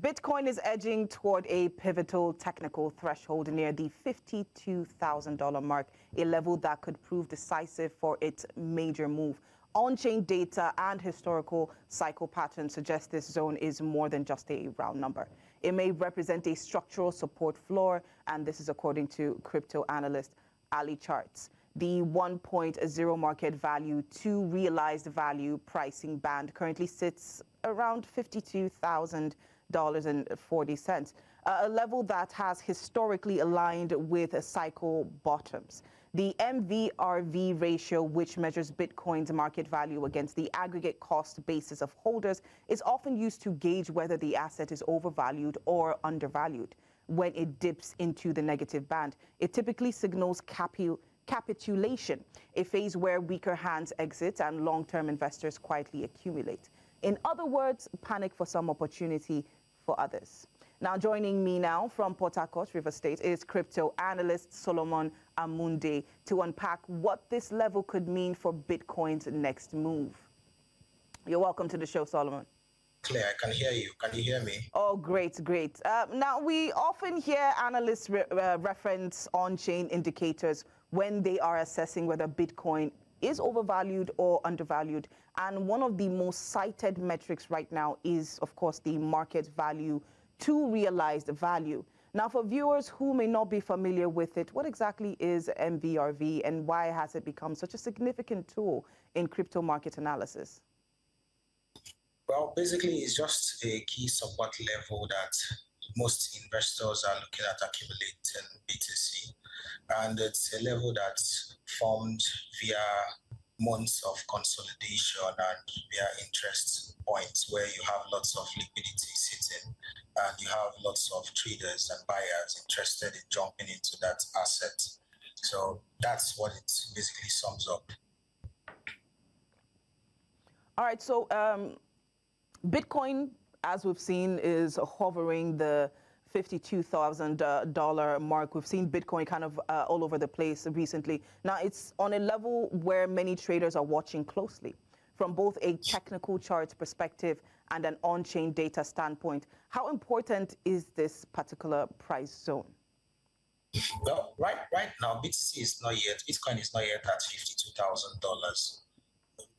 Bitcoin is edging toward a pivotal technical threshold near the $52,000 mark, a level that could prove decisive for its major move. On-chain data and historical cycle patterns suggest this zone is more than just a round number. It may represent a structural support floor, and this is according to crypto analyst Ali Charts. The 1.0 market value to realized value pricing band currently sits around $52,000.40, a level that has historically aligned with cycle bottoms. The MVRV ratio, which measures Bitcoin's market value against the aggregate cost basis of holders, is often used to gauge whether the asset is overvalued or undervalued. When it dips into the negative band, it typically signals capitulation, a phase where weaker hands exit and long-term investors quietly accumulate. In other words, panic for some, opportunity for others. Now, joining me now from Port Harcourt, River State, is crypto analyst Solomon Amunde to unpack what this level could mean for Bitcoin's next move. You're welcome to the show, Solomon. Claire, I can hear you. Can you hear me? Oh, great, great. Now, we often hear analysts reference on-chain indicators when they are assessing whether Bitcoin is overvalued or undervalued. And one of the most cited metrics right now is, of course, the market value to realized value. Now, for viewers who may not be familiar with it, what exactly is MVRV and why has it become such a significant tool in crypto market analysis? Well, basically, it's just a key support level that most investors are looking at accumulating BTC. And it's a level that's formed via months of consolidation and via interest points where you have lots of liquidity sitting and you have lots of traders and buyers interested in jumping into that asset. So that's what it basically sums up. All right, so Bitcoin, as we've seen, is hovering the $52,000 mark. We've seen Bitcoin kind of all over the place recently. Now, it's on a level where many traders are watching closely from both a technical chart perspective and an on-chain data standpoint. How important is this particular price zone? Well, right now, Bitcoin is not yet at $52,000.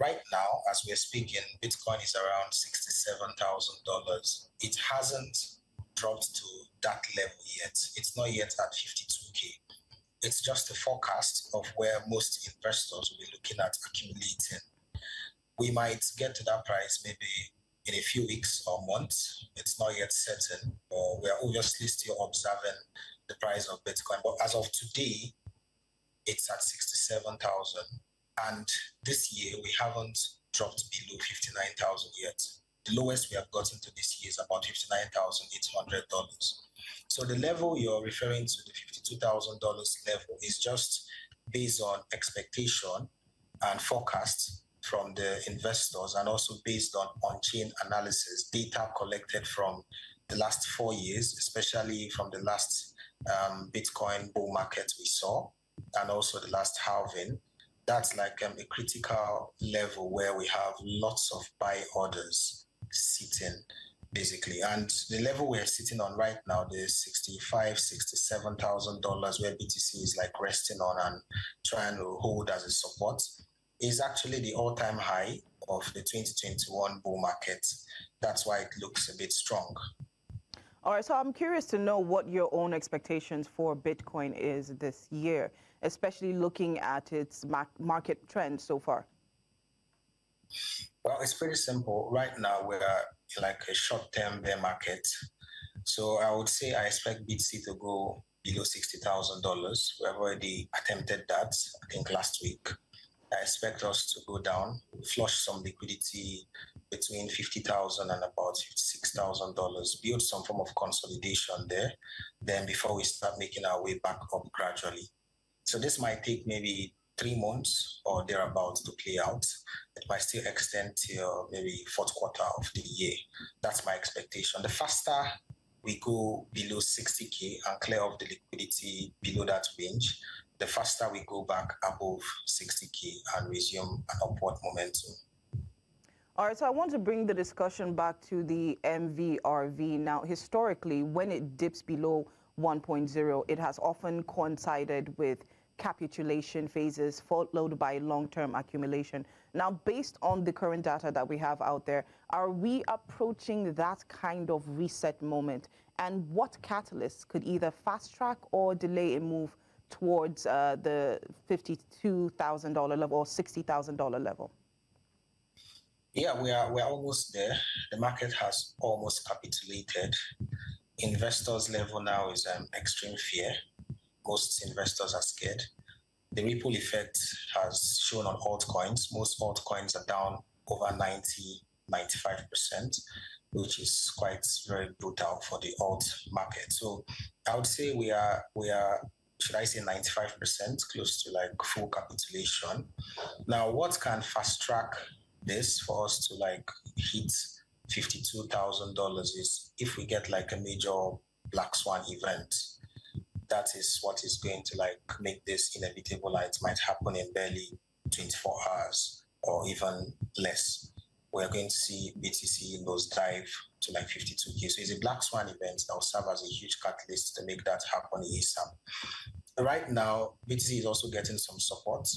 Right now, as we're speaking, Bitcoin is around $67,000. It hasn't dropped to that level yet. It's not yet at 52K. It's just a forecast of where most investors will be looking at accumulating. We might get to that price maybe in a few weeks or months. It's not yet certain. We are obviously still observing the price of Bitcoin. But as of today, it's at 67,000. And this year, we haven't dropped below 59,000 yet. The lowest we have gotten to this year is about $59,800. So the level you're referring to, the $52,000 level, is just based on expectation and forecast from the investors, and also based on on-chain analysis, data collected from the last 4 years, especially from the last Bitcoin bull market we saw, and also the last halving. That's like a critical level where we have lots of buy orders sitting, basically. And the level we're sitting on right now, the $65,000, $67,000, where BTC is like resting on and trying to hold as a support, is actually the all-time high of the 2021 bull market. That's why it looks a bit strong. All right, so I'm curious to know what your own expectations for Bitcoin is this year, especially looking at its market trend so far. Well, it's pretty simple. Right now, we're in like a short-term bear market. So I would say I expect BTC to go below $60,000. We have already attempted that, I think, last week. I expect us to go down, flush some liquidity between $50,000 and about $56,000, build some form of consolidation there, then before we start making our way back up gradually. So this might take maybe 3 months or thereabouts to play out. It might still extend till maybe fourth quarter of the year. That's my expectation. The faster we go below 60K and clear off the liquidity below that range, the faster we go back above 60K and resume an upward momentum. All right, so I want to bring the discussion back to the MVRV. Now, historically, when it dips below 1.0, it has often coincided with capitulation phases followed by long-term accumulation. Now, based on the current data that we have out there, are we approaching that kind of reset moment? And what catalysts could either fast-track or delay a move towards the $52,000 level or $60,000 level? Yeah, we're almost there. The market has almost capitulated. Investors' level now is extreme fear. Most investors are scared. The ripple effect has shown on altcoins. Most altcoins are down over 95%, which is quite very brutal for the alt market. So I would say we are should I say 95%, close to like full capitulation. Now, what can fast track this for us to like hit $52,000 is if we get like a major black swan event. That is what is going to like make this inevitable, and it might happen in barely 24 hours or even less. We're going to see BTC nosedive to like 52K. So it's a black swan event that will serve as a huge catalyst to make that happen ASAP. Right now, BTC is also getting some support,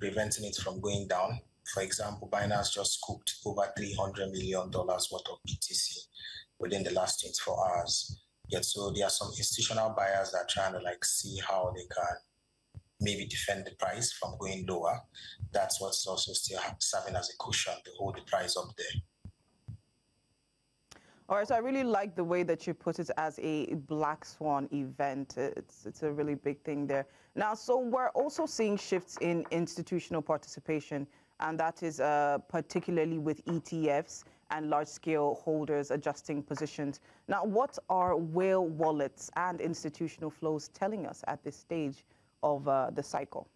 preventing it from going down. For example, Binance just scooped over $300 million worth of BTC within the last 24 hours. Yet, so there are some institutional buyers that are trying to like see how they can maybe defend the price from going lower. That's what's also still serving as a cushion to hold the price up there. All right, so I really like the way that you put it as a black swan event. It's a really big thing there. Now, so we're also seeing shifts in institutional participation, and that is particularly with ETFs and large-scale holders adjusting positions. Now, what are whale wallets and institutional flows telling us at this stage of the cycle?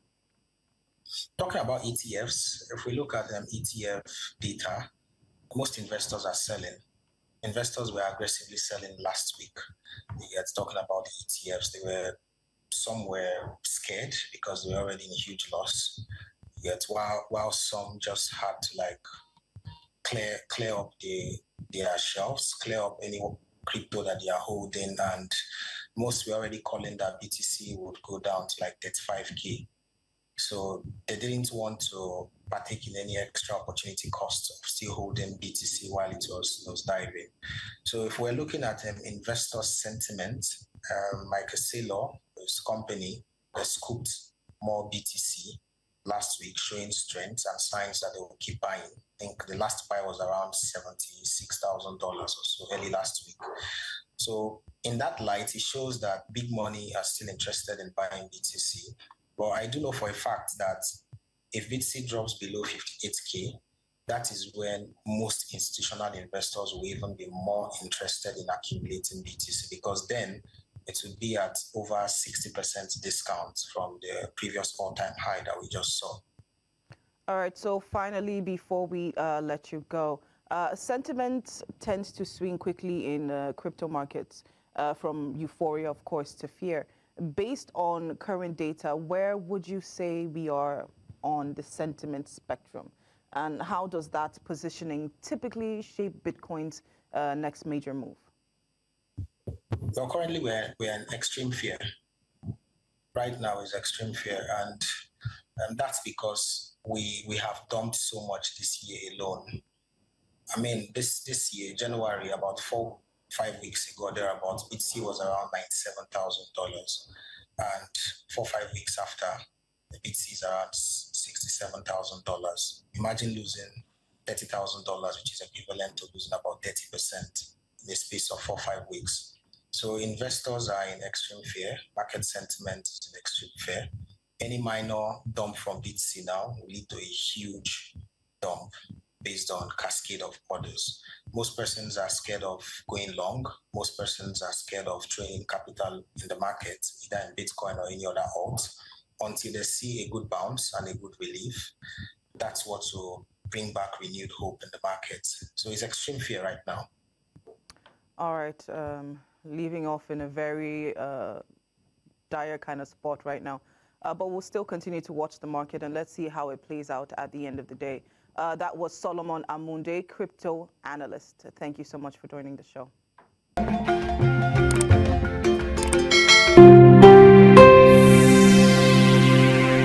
Talking about ETFs, if we look at ETF data, most investors are selling. Investors were aggressively selling last week. It's talking about the ETFs. Some were scared because they were already in a huge loss. Yet while some just had to like clear up their shelves, clear up any crypto that they are holding, and most were already calling that BTC would go down to like 35K. So they didn't want to partake in any extra opportunity cost of still holding BTC while it was diving. So if we're looking at investor sentiment, Michael Saylor, his company, scooped more BTC last week, showing strength and signs that they will keep buying. I think the last buy was around $76,000 or so early last week. So in that light, it shows that big money are still interested in buying BTC. But I do know for a fact that if BTC drops below 58K, that is when most institutional investors will even be more interested in accumulating BTC, because then it would be at over 60% discount from the previous all-time high that we just saw. All right, so finally, before we let you go, sentiment tends to swing quickly in crypto markets from euphoria, of course, to fear. Based on current data, where would you say we are on the sentiment spectrum? And how does that positioning typically shape Bitcoin's next major move? Well, currently we're in extreme fear. Right now is extreme fear, and that's because we have dumped so much this year alone. I mean, this year, January, about 4-5 weeks ago, thereabouts, BTC was around $97,000, and 4-5 weeks after, the BTC is around $67,000. Imagine losing $30,000, which is equivalent to losing about 30% in the space of 4-5 weeks. So investors are in extreme fear. Market sentiment is in extreme fear. Any minor dump from BTC now will lead to a huge dump based on cascade of orders. Most persons are scared of going long. Most persons are scared of throwing capital in the market, either in Bitcoin or any other alt, until they see a good bounce and a good relief. That's what will bring back renewed hope in the market. So it's extreme fear right now. All right, leaving off in a very dire kind of spot right now. But we'll still continue to watch the market, and let's see how it plays out at the end of the day. That was Solomon Amunde, crypto analyst. Thank you so much for joining the show.